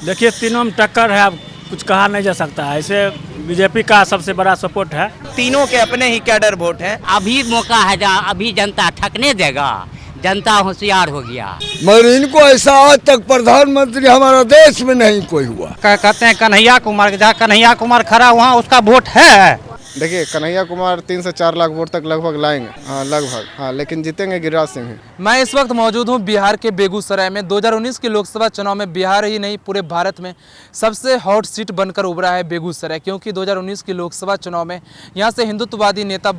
देखिए तीनों में टक्कर है, अब कुछ कहा नहीं जा सकता है। ऐसे बीजेपी का सबसे बड़ा सपोर्ट है। तीनों के अपने ही कैडर वोट हैं। अभी मौका है जहाँ अभी जनता ठकने देगा, जनता होशियार हो गया। मगर इनको ऐसा आज तक प्रधानमंत्री हमारा देश में नहीं कोई हुआ। कहते हैं कन्हैया कुमार, जहाँ कन्हैया कुमार खड़ा वहाँ उसका वोट है। देखिए कन्हैया कुमार 3 से 4 लाख वोट तक लगभग लाएंगे, हाँ लगभग, हाँ लेकिन जीतेंगे गिरिराज सिंह ही। मैं इस वक्त मौजूद हूं बिहार के बेगूसराय में। 2019 के लोकसभा चुनाव में बिहार ही नहीं पूरे भारत में सबसे हॉट सीट बनकर उभरा है बेगूसराय, क्योंकि 2019 के लोकसभा चुनाव में यहां से हिंदुत्ववादी नेता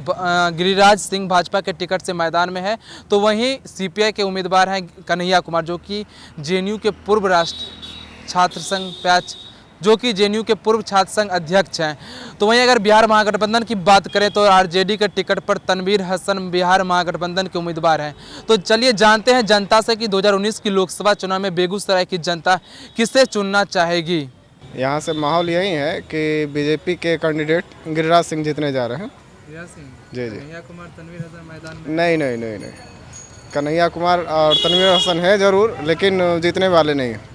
गिरिराज सिंह भाजपा के टिकट से मैदान में है, तो वहीं सीपीआई के उम्मीदवार हैं कन्हैया कुमार, जो कि जेएनयू के पूर्व राष्ट्र छात्र संघ पैच, जो कि जेएनयू के पूर्व छात्र संघ अध्यक्ष हैं। तो वहीं अगर बिहार महागठबंधन की बात करें तो आरजेडी के टिकट पर तनवीर हसन बिहार महागठबंधन के उम्मीदवार हैं। तो चलिए जानते हैं जनता से कि 2019 की लोकसभा चुनाव में बेगूसराय की जनता किसे चुनना चाहेगी। यहाँ से माहौल यही है कि बीजेपी के कैंडिडेट गिरिराज सिंह जीतने जा रहे हैं। जी जी। कन्हैया कुमार तनवीर हसन मैदान में नहीं, कन्हैया कुमार और तनवीर हसन है जरूर, लेकिन जीतने वाले नहीं हैं।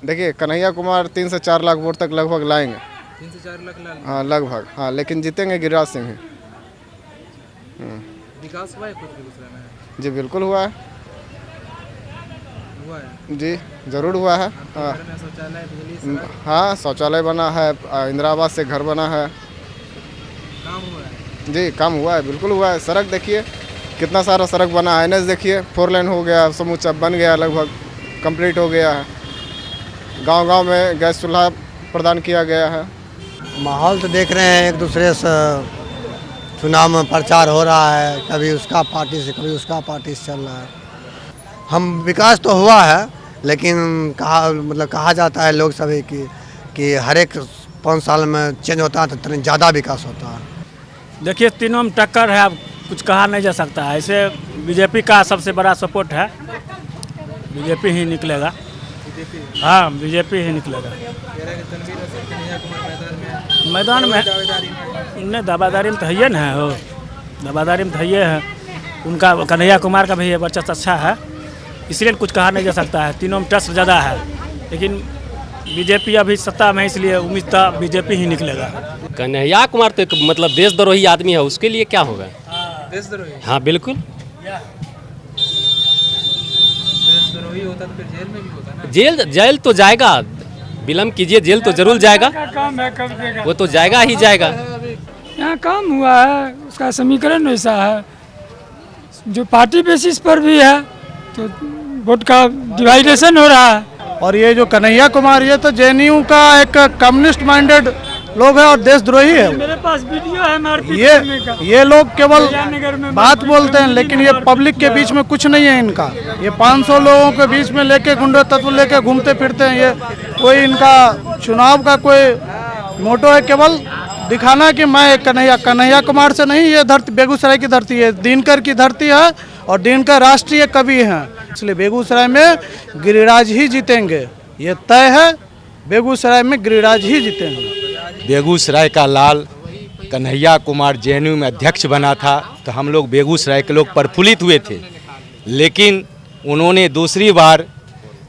देखिए कन्हैया कुमार 3 से 4 लाख वोट तक लगभग लाएंगे, 3 से 4 लाख हाँ लगभग, हाँ लेकिन जीतेंगे गिरिराज सिंह ही। विकास हुआ है कुछ बेगूसराय में? जी बिल्कुल हुआ है, जी ज़रूर हुआ है। शौचालय, बिजली, हाँ शौचालय बना है, इंदिरा आवास से घर बना है। काम हुआ है? जी काम हुआ है, बिल्कुल हुआ है। सड़क देखिए कितना सारा सड़क बना है। एनएच देखिए 4 लेन हो गया, समूचा बन गया, लगभग कंप्लीट हो गया है। गांव-गांव में गैस चूल्हा प्रदान किया गया है। माहौल तो देख रहे हैं, एक दूसरे से चुनाव में प्रचार हो रहा है, कभी उसका पार्टी से कभी उसका पार्टी से चल रहा है। हम विकास तो हुआ है, लेकिन कहा जाता है लोग सभी कि हर एक 5 साल में चेंज होता है तो इतना ज़्यादा विकास होता है। देखिए तीनों में टक्कर है, अब कुछ कहा नहीं जा सकता है। ऐसे बीजेपी का सबसे बड़ा सपोर्ट है, बीजेपी ही निकलेगा। हाँ बीजेपी ही निकलेगा। मैदान में नहीं, दावादारी में तो है ना, हो दावादारी में तो है उनका। कन्हैया कुमार का भी वर्चस्व अच्छा है, इसलिए कुछ कहा नहीं जा सकता है। तीनों में टच ज़्यादा है, लेकिन बीजेपी अभी सत्ता में, इसलिए उम्मीद था बीजेपी ही निकलेगा। कन्हैया कुमार तो एक मतलब देशद्रोही आदमी है, उसके लिए क्या होगा? देशद्रोही? हाँ बिल्कुल। देशद्रोही होता तो फिर जेल में भी होता ना। जेल तो जाएगा, विलम्ब कीजिए, जेल तो जरूर जाएगा, वो तो जाएगा ही जाएगा। यहाँ काम हुआ है, उसका समीकरण वैसा है, जो पार्टी बेसिस पर भी है, तो वोट का डिवाइडेशन हो रहा है। और ये जो कन्हैया कुमार, ये तो जेएनयू का एक कम्युनिस्ट माइंडेड लोग है और देशद्रोही है। मेरे पास वीडियो है ये लोग केवल बात बोलते हैं, लेकिन ये पब्लिक के बीच में कुछ नहीं है इनका। ये 500 लोगों के बीच में लेके गुंडा तत्व लेके घूमते फिरते हैं। ये कोई इनका चुनाव का कोई मोटो है, केवल दिखाना कि मैं कन्हैया कुमार से नहीं, ये धरती बेगूसराय की धरती है, दिनकर की धरती है और दिनकर राष्ट्रीय कवि हैं, इसलिए बेगूसराय में गिरिराज ही जीतेंगे। ये तय है, बेगूसराय में गिरिराज ही जीतेंगे। बेगूसराय का लाल कन्हैया कुमार जेएनयू में अध्यक्ष बना था, तो हम लोग बेगूसराय के लोग प्रफुल्लित हुए थे, लेकिन उन्होंने दूसरी बार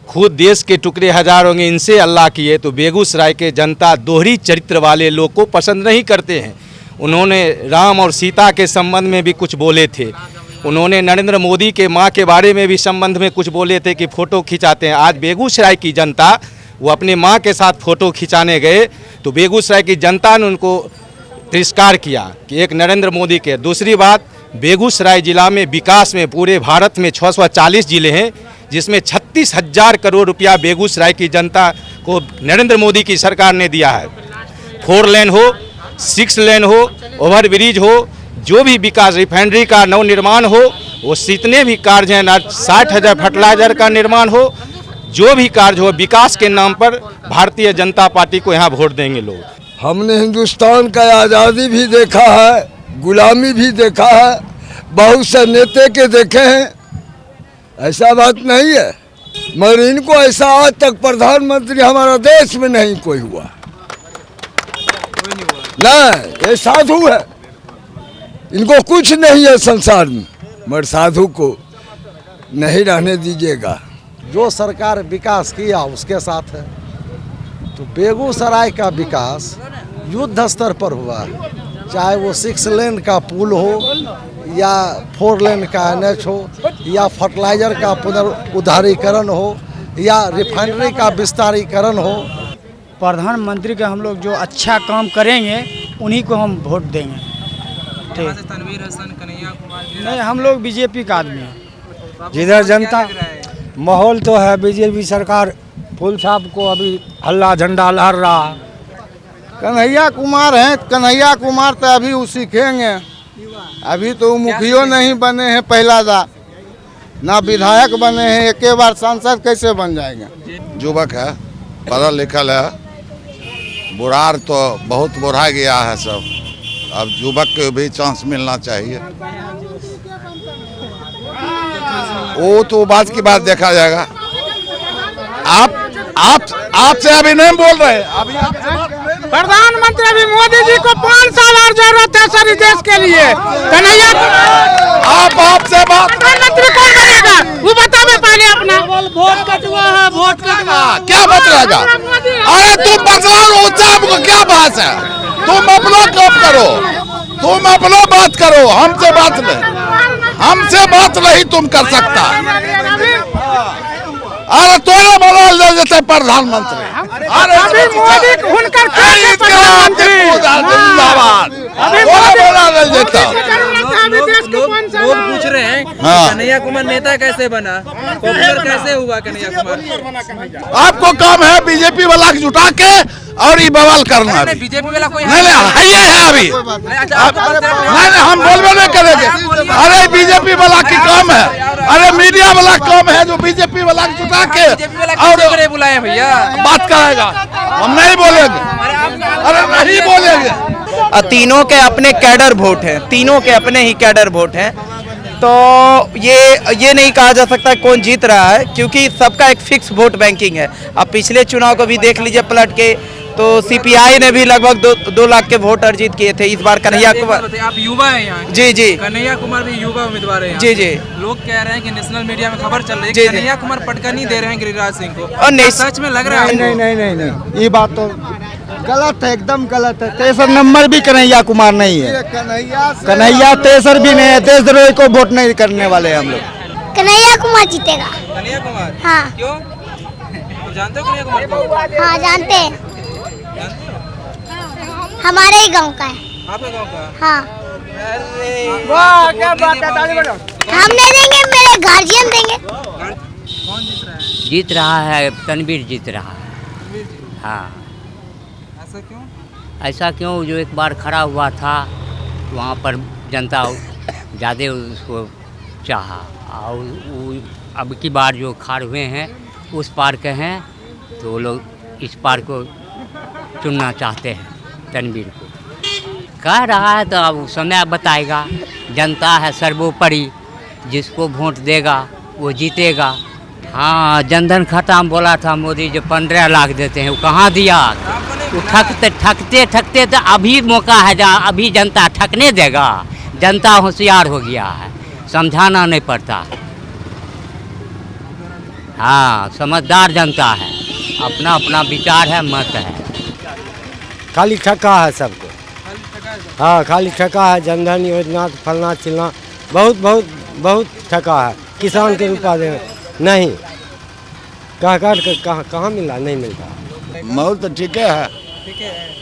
खुद देश के टुकड़े हजार होंगे इनसे अल्लाह किए, तो बेगूसराय के जनता दोहरी चरित्र वाले लोग को पसंद नहीं करते हैं। उन्होंने राम और सीता के संबंध में भी कुछ बोले थे, उन्होंने नरेंद्र मोदी के माँ के बारे में भी संबंध में कुछ बोले थे कि फ़ोटो खिंचाते हैं। आज बेगूसराय की जनता, वो अपने माँ के साथ फ़ोटो खिंचाने गए तो बेगूसराय की जनता ने उनको तिरस्कार किया कि एक नरेंद्र मोदी के। दूसरी बात, बेगूसराय ज़िला में विकास में पूरे भारत में 640 ज़िले हैं, जिसमें 36,000 करोड़ रुपया बेगूसराय की जनता को नरेंद्र मोदी की सरकार ने दिया है। 4 लेन हो, 6 लेन हो, ओवर ब्रिज हो, जो भी विकास, रिफाइनरी का नवनिर्माण हो, वो जितने भी कार्य हैं, 60,000 फर्टिलाइजर का निर्माण हो, जो भी कार्य हो विकास के नाम पर भारतीय जनता पार्टी को यहाँ वोट देंगे लोग। हमने हिंदुस्तान का आज़ादी भी देखा है, गुलामी भी देखा है, बहुत से नेता के देखे हैं, ऐसा बात नहीं है। मगर इनको ऐसा आज तक प्रधानमंत्री हमारा देश में नहीं कोई हुआ। नहीं, ये साधु है, इनको कुछ नहीं है संसार में, मगर साधु को नहीं रहने दीजिएगा। जो सरकार विकास किया उसके साथ है, तो बेगूसराय का विकास युद्ध स्तर पर हुआ है, चाहे वो 6 लेन का पुल हो या 4 लेन का NH हो या फर्टिलाइजर का पुनरुद्धारीकरण हो या रिफाइनरी का विस्तारीकरण हो। प्रधानमंत्री का हम लोग जो अच्छा काम करेंगे उन्हीं को हम वोट देंगे। ठीक, तनवीर हसन, कन्हैया कुमार, नहीं हम लोग बीजेपी का आदमी हैं। जिधर जनता माहौल तो है बीजेपी सरकार फुल साहब को अभी हल्ला झंडा लहर रहा है। कन्हैया कुमार हैं, कन्हैया कुमार तो अभी वो सीखेंगे, अभी तो मुखियो नहीं बने हैं पहला दा, ना विधायक बने हैं, एक बार सांसद कैसे बन जाएंगे। युवक है, पढ़ा लिखल है, बुढ़ार तो बहुत बुढ़ा गया है सब, अब युवक को भी चांस मिलना चाहिए। वो तो बात की बात देखा जाएगा। आपसे अभी नहीं बोल रहे, अभी प्रधानमंत्री अभी मोदी जी को 5 साल और जरूरत है सर देश के लिए। कन्हैया आपसे बात प्रधानमंत्री कौन बनेगा वो बतावे पहले अपना। वोट कटुआ है, वोट कटुआ क्या बदलेगा? अरे तुम बदलाओ, आपको क्या बात है? तुम अपना काम करो, तुम अपना बात करो, हमसे बात नहीं तुम कर सकता। अरे तोरे बना ले देते प्रधानमंत्री, अरे मोदी हुनकर प्रधानमंत्री जिंदाबाद, बना ले देता। लोग पूछ रहे हैं कन्हैया कुमार नेता कैसे बना, पॉपुलर कैसे हुआ कन्हैया कुमार? आपको काम है बीजेपी वाला जुटा के और ये बवाल करना है। बीजेपी वाला कोई नहीं ये है अभी, नहीं हम बोलबे नहीं करेंगे। अरे बीजेपी वाला की काम है, अरे मीडिया वाला काम है जो बीजेपी वाला जुटा के और बुलाए भैया बात करेगा, हम नहीं बोलेंगे, अरे नहीं बोलेंगे। तीनों के अपने कैडर वोट हैं, तीनों के अपने ही कैडर वोट हैं, तो ये नहीं कहा जा सकता कौन जीत रहा है, क्योंकि सबका एक फिक्स वोट बैंकिंग है। अब पिछले चुनाव को भी देख लीजिए पलट के, तो CPI ने भी लगभग 2 लाख के वोट अर्जित किए थे। इस बार कन्हैया कुमार, आप युवा हैं यहाँ, जी कन्हैया कुमार भी युवा उम्मीदवार है, जी लोग कह रहे हैं कि नेशनल मीडिया में खबर चल रही है जी, कन्हैया कुमार पटका नहीं दे रहे हैं गिरिराज सिंह को, और नहीं सच में लग रहा है? नहीं, ये बात तो गलत है, एकदम गलत है। 63 नंबर भी कन्हैया कुमार नहीं है, कन्हैया 63 भी नहीं है। देशद्रोही को वोट नहीं करने वाले हम लोग। कन्हैया कुमार जीतेगा। कन्हैया कुमार? हाँ। क्यों? तो जानते हो कन्हैया कुमार को? हाँ जानते हैं, हमारे ही गांव का है। आपके गांव का? हाँ। वाह क्या बात है, हम नहीं देंगे, मेरे गार्जियन देंगे। कौन जीत रहा है? जीत रहा है, तनवीर जीत रहा है। हाँ। ऐसा क्यों? ऐसा क्यों, जो एक बार खड़ा हुआ था वहाँ पर जनता ज़्यादा उसको चाहा, और अब की बार जो खड़े हुए हैं उस पार के हैं, तो वो लोग इस पार को चुनना चाहते हैं तनवीर को। कह रहा है तो अब समय बताएगा, जनता है सर्वोपरि, जिसको वोट देगा वो जीतेगा। हाँ, जनधन खाता में बोला था मोदी जो 15 लाख देते हैं, वो कहाँ दिया? वो ठगते तो अभी मौका है जहाँ अभी जनता ठगने देगा। जनता होशियार हो गया है, समझाना नहीं पड़ता। हाँ, समझदार जनता है, अपना अपना विचार है, मत है। खाली ठका है सबको, हाँ खाली ठका है। जनधन योजना फलना चिलना बहुत ठका है। किसान के रुपया दे नहीं, कहाँ मिला, नहीं मिलता। माहौल तो ठीक है,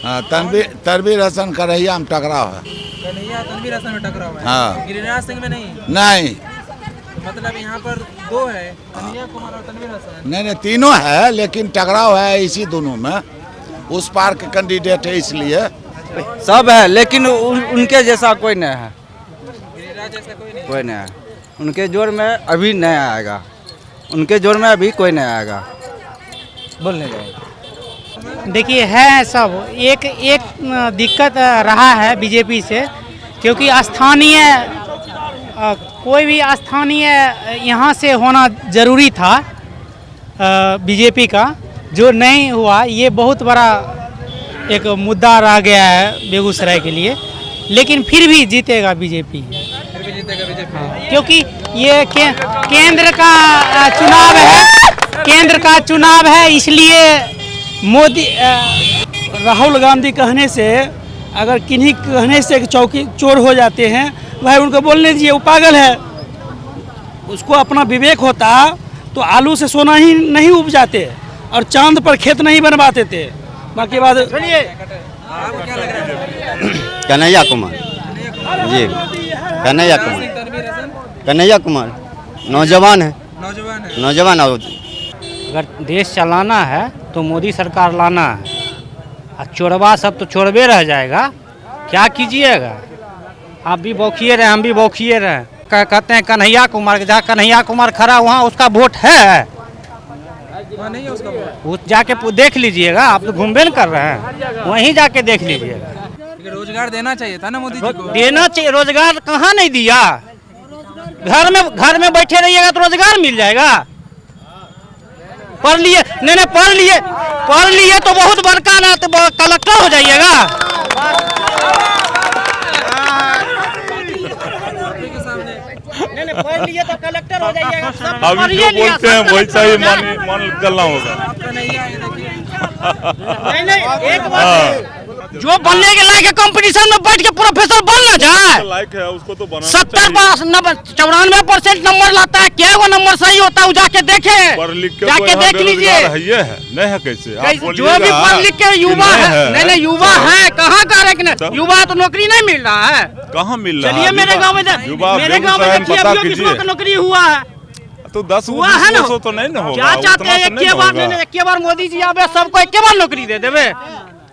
हाँ। तनवीर हसन कन्हैया में टकराव है, कन्हैया तनवीर हसन में टकराव है। हाँ। गिरिराज सिंह में नहीं, मतलब यहाँ पर 2 है, कन्हैया कुमार और तनवीर हसन। नहीं तीनों है, लेकिन टकराव है इसी दोनों में। उस पार के कैंडिडेट है, इसलिए सब है, लेकिन उनके जैसा कोई नहीं है, गिरिराज जैसा कोई नहीं है। उनके जोर में अभी नहीं आएगा, उनके जोर में अभी कोई नहीं आएगा। बोलने जाएगा। देखिए है सब एक दिक्कत रहा है बीजेपी से, क्योंकि स्थानीय कोई भी स्थानीय यहाँ से होना ज़रूरी था बीजेपी का, जो नहीं हुआ। ये बहुत बड़ा एक मुद्दा रह गया है बेगूसराय के लिए, लेकिन फिर भी जीतेगा बीजेपी। क्योंकि ये केंद्र का चुनाव है, इसलिए मोदी राहुल गांधी कहने से, अगर किन्हीं कहने से चौकी चोर हो जाते हैं, भाई उनको बोलने दीजिए, वो पागल है। उसको अपना विवेक होता तो आलू से सोना ही नहीं उपजाते और चांद पर खेत नहीं बनवाते थे। बाकी बात कन्हैया कुमार जी, कन्हैया कुमार नौजवान है, नौजवान। अगर देश चलाना है तो मोदी सरकार लाना है, और चोरवा सब तो चोरबे रह जाएगा, क्या कीजिएगा। आप भी बौखिए रहे, हम भी बौखिए रहे। कहते हैं कन्हैया कुमार, जहाँ कन्हैया कुमार खड़ा वहाँ उसका वोट है, नहीं है उसका वोट। वो जाके देख लीजिएगा, आप तो घूमबे न कर रहे हैं, वहीं जाके देख लीजिएगा। रोजगार देना चाहिए था ना मोदी जी को। देना चाहिए, रोजगार कहाँ नहीं दिया। घर में बैठे रहिएगा तो रोजगार मिल जाएगा। पढ़ लिए नहीं, पढ़ लिए तो बहुत बड़का ना, तो कलेक्टर हो जाइएगा। नहीं, पढ़ लिए तो कलेक्टर हो जाइएगा। अभी जो बोलते हैं वैसा ही मान चलना होगा। नहीं, एक बात जो बनने के लायक है, कंपटीशन में बैठ के प्रोफेसर बनना जाए, लायक है उसको तो बनाना 70-94% नंबर लाता है। क्या वो नंबर सही होता है जाके देखे, जाके देख लीजिए। नहीं है कैसे जो भी पढ़ लिख के युवा है, नहीं युवा है, कहाँ का रखने युवा तो नौकरी नहीं मिल रहा है। कहाँ मिल रहा है? चलिए मेरे गाँव में नौकरी हुआ है तो 10 हुआ है ना, तो नहीं ना होगा। क्या चाहते हैं एक बार मोदी जी आवे, सबको एक बार नौकरी दे देवे।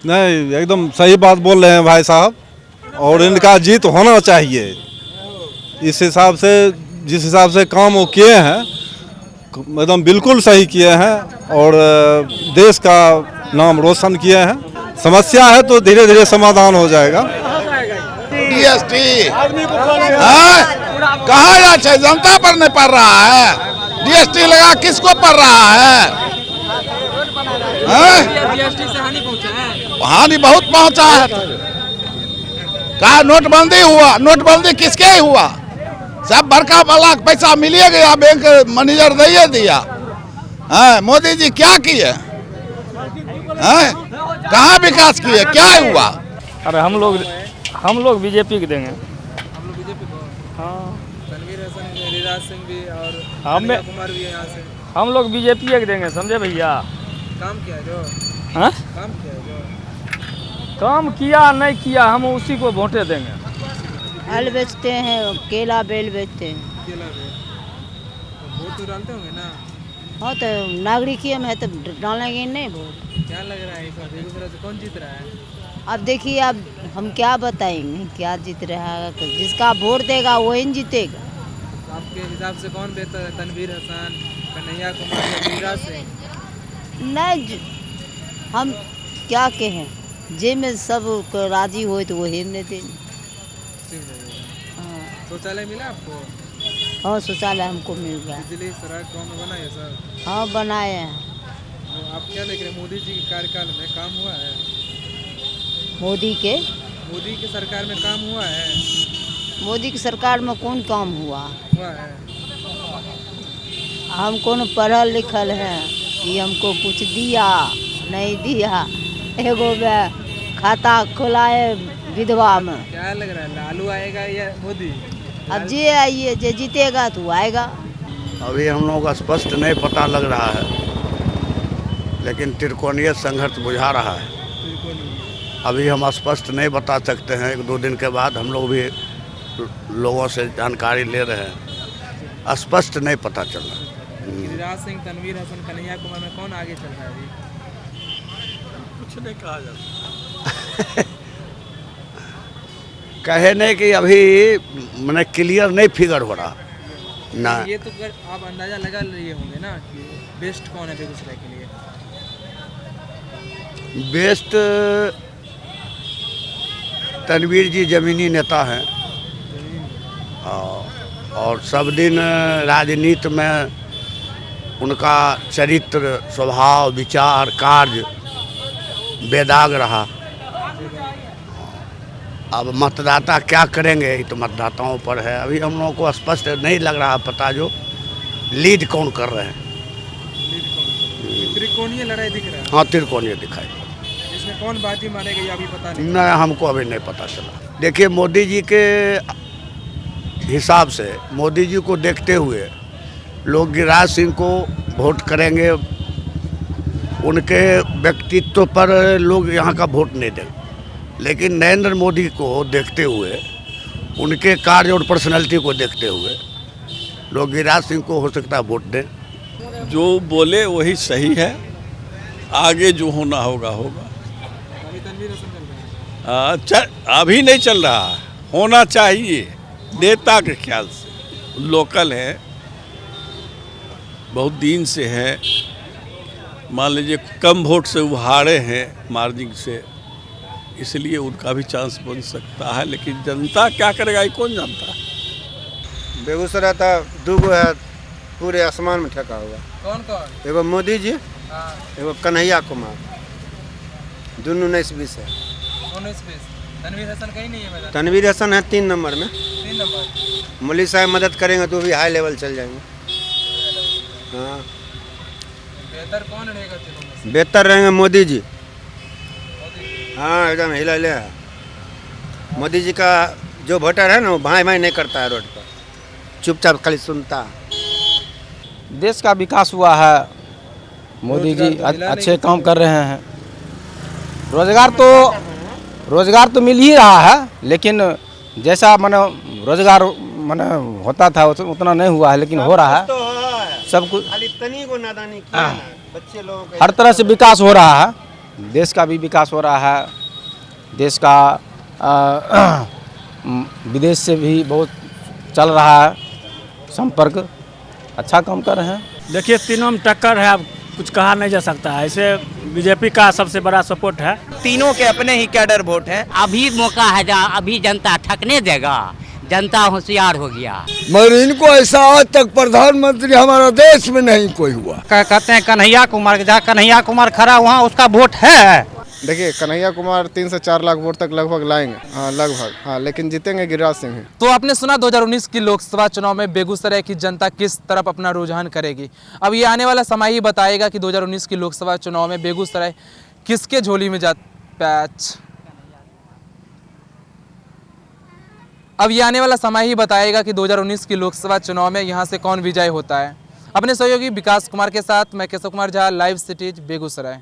नहीं, एकदम सही बात बोल रहे हैं भाई साहब, और इनका जीत होना चाहिए। इस हिसाब से, जिस हिसाब से काम वो किए हैं, एकदम बिल्कुल सही किए हैं, और देश का नाम रोशन किए हैं। समस्या है तो धीरे धीरे समाधान हो जाएगा। DST कहाँ जनता पर नहीं पड़ रहा है। DST लगा किसको पड़ रहा है? हानि बहुत पहुंचा है। कहा नोटबंदी हुआ, नोटबंदी किसके हुआ? सब बड़का वाला पैसा मिलिए गया, बैंक मैनेजर दे दिया। मोदी जी क्या किए? कहाँ विकास किए? क्या हुआ? अरे हम लोग बीजेपी के देंगे। हाँ, गिरिराज सिंह भी और कन्हैया कुमार भी यहाँ से। हम लोग बीजेपी के देंगे, समझे भैया। काम किया जो, हाँ? काम किया जो, काम किया नहीं किया, हम उसी को वोटे देंगे। फल बेचते हैं, केला बेल बेचते हैं। केला बेल वोट तो डालते होंगे ना? हाँ, तो नागरिकीय में है तो डालेंगे नहीं वोट। क्या लग रहा है इस बार बेगूसराय से कौन जीत रहा है? अब देखिए, अब हम क्या बताएंगे क्या जीत रहा है। जिसका वोट देगा वही जीतेगा। आपके हिसाब से कौन बेहतर है, तनवीर हसन, कन्हैया कुमार या गिरिराज सिंह? नहीं, हम क्या कहें, जे में सब राजी हो तो वही में देंगे। हाँ, शौचालय मिला आपको? हाँ, शौचालय हमको मिल गया। बिजली सड़क गाँव में बना है सर? हाँ, बनाए हैं। तो आप क्या देख रहे हैं, मोदी जी के कार्यकाल में काम हुआ है? मोदी की सरकार में काम हुआ है? मोदी की सरकार में कौन काम हुआ है? हम कौन पढ़ल लिखल है कि हमको कुछ दिया नहीं दिया। एगो में खाता खुलाए विधवा में। क्या लग रहा है, लालू आएगा या मोदी? अब जे आइए, जे जीतेगा तो आएगा। अभी हम लोगों का स्पष्ट नहीं पता लग रहा है, लेकिन त्रिकोणीय संघर्ष बुझा रहा है। अभी हम स्पष्ट नहीं बता सकते हैं, 1-2 दिन के बाद हम लोग भी लोगों से जानकारी ले रहे हैं, स्पष्ट नहीं पता चल रहा। गिरिराज सिंह, तनवीर हसन, कन्हैया कुमार में कौन आगे चल रहा है अभी? कुछ नहीं कहा जाता। कहे नहीं कि अभी मैंने क्लियर नहीं फिगर हो रहा ना। ये तो आप अंदाजा लगा लिए होंगे ना कि बेस्ट कौन है बेगूसराय के लिए? बेस्ट तनवीर जी जमीनी नेता हैं, और सब दिन राजनीति में उनका चरित्र, स्वभाव, विचार, कार्य बेदाग रहा। अब मतदाता क्या करेंगे ये तो मतदाताओं पर है। अभी हम लोगों को स्पष्ट नहीं लग रहा पता जो लीड कौन कर रहे हैं। त्रिकोणीय लड़ाई दिख रहा है। हाँ, त्रिकोणीय दिखाई। इसमें कौन बाजी मारेगा ये अभी पता नहीं। नहीं, हमको अभी नहीं पता चला। देखिए, मोदी जी के हिसाब से, मोदी जी को देखते हुए लोग गिरिराज सिंह को वोट करेंगे। उनके व्यक्तित्व पर लोग यहाँ का वोट नहीं देंगे, लेकिन नरेंद्र मोदी को देखते हुए, उनके कार्य और पर्सनालिटी को देखते हुए लोग गिरिराज सिंह को हो सकता है वोट दें। जो बोले वही सही है, आगे जो होना होगा होगा। अभी नहीं चल रहा है, होना चाहिए नेता के ख्याल से। लोकल है, बहुत दिन से है, मान लीजिए कम वोट से वो हारे हैं मार्जिन से, इसलिए उनका भी चांस बन सकता है। लेकिन जनता क्या करेगा ये कौन जानता है। बेगूसराय था दूगो है पूरे आसमान में ठका हुआ। कौन कौन? एगो मोदी जी, एगो कन्हैया कुमार, दोनों 19-20 है। 19-20। तनवीर हसन कहीं नहीं है मैदान। तनवीर हसन है 3 नंबर में। 3 नंबर। मौलवी साहब मदद करेंगे तो भी हाई लेवल चल जाएंगे। हाँ, बेहतर कौन रहेगा तीनों में से? बेहतर रहेंगे मोदी जी। हाँ, एकदम हिला ले। मोदी जी का जो वोटर है ना, वो भाई भाई नहीं करता है रोड पर, चुपचाप खाली सुनता। देश का विकास हुआ है, मोदी जी अच्छे काम कर रहे हैं। रोजगार तो मिल ही रहा है, लेकिन जैसा माने रोजगार माने होता था उतना नहीं हुआ है, लेकिन हो रहा है सब कुछ। बच्चे लोगों हर तरह से विकास हो रहा है, देश का भी विकास हो रहा है। देश का विदेश से भी बहुत चल रहा है संपर्क, अच्छा काम कर रहे हैं। देखिए तीनों में टक्कर है, अब कुछ कहा नहीं जा सकता है। इसे बीजेपी का सबसे बड़ा सपोर्ट है। तीनों के अपने ही कैडर वोट हैं। अभी मौका है जहाँ अभी जनता ठकने देगा, जनता होशियार हो गया। मगर इनको ऐसा आज तक प्रधानमंत्री हमारा देश में नहीं कोई हुआ। कहते हैं कन्हैया कुमार, जहाँ कन्हैया कुमार खड़ा वहाँ उसका वोट है। देखिए, कन्हैया कुमार 3 से 4 लाख वोट तक लगभग लाएंगे। हाँ, लगभग। हाँ, लेकिन जीतेंगे गिरिराज सिंह ही। तो आपने सुना 2019 की लोकसभा चुनाव में बेगूसराय की जनता किस तरफ अपना रुझान करेगी। अब ये आने वाला समय ही बताएगा कि 2019 की लोकसभा चुनाव में बेगूसराय किसके झोली में अब ये आने वाला समय ही बताएगा कि 2019 की लोकसभा चुनाव में यहाँ से कौन विजय होता है। अपने सहयोगी विकास कुमार के साथ मैं केशव कुमार झा, लाइव सिटीज बेगूसराय।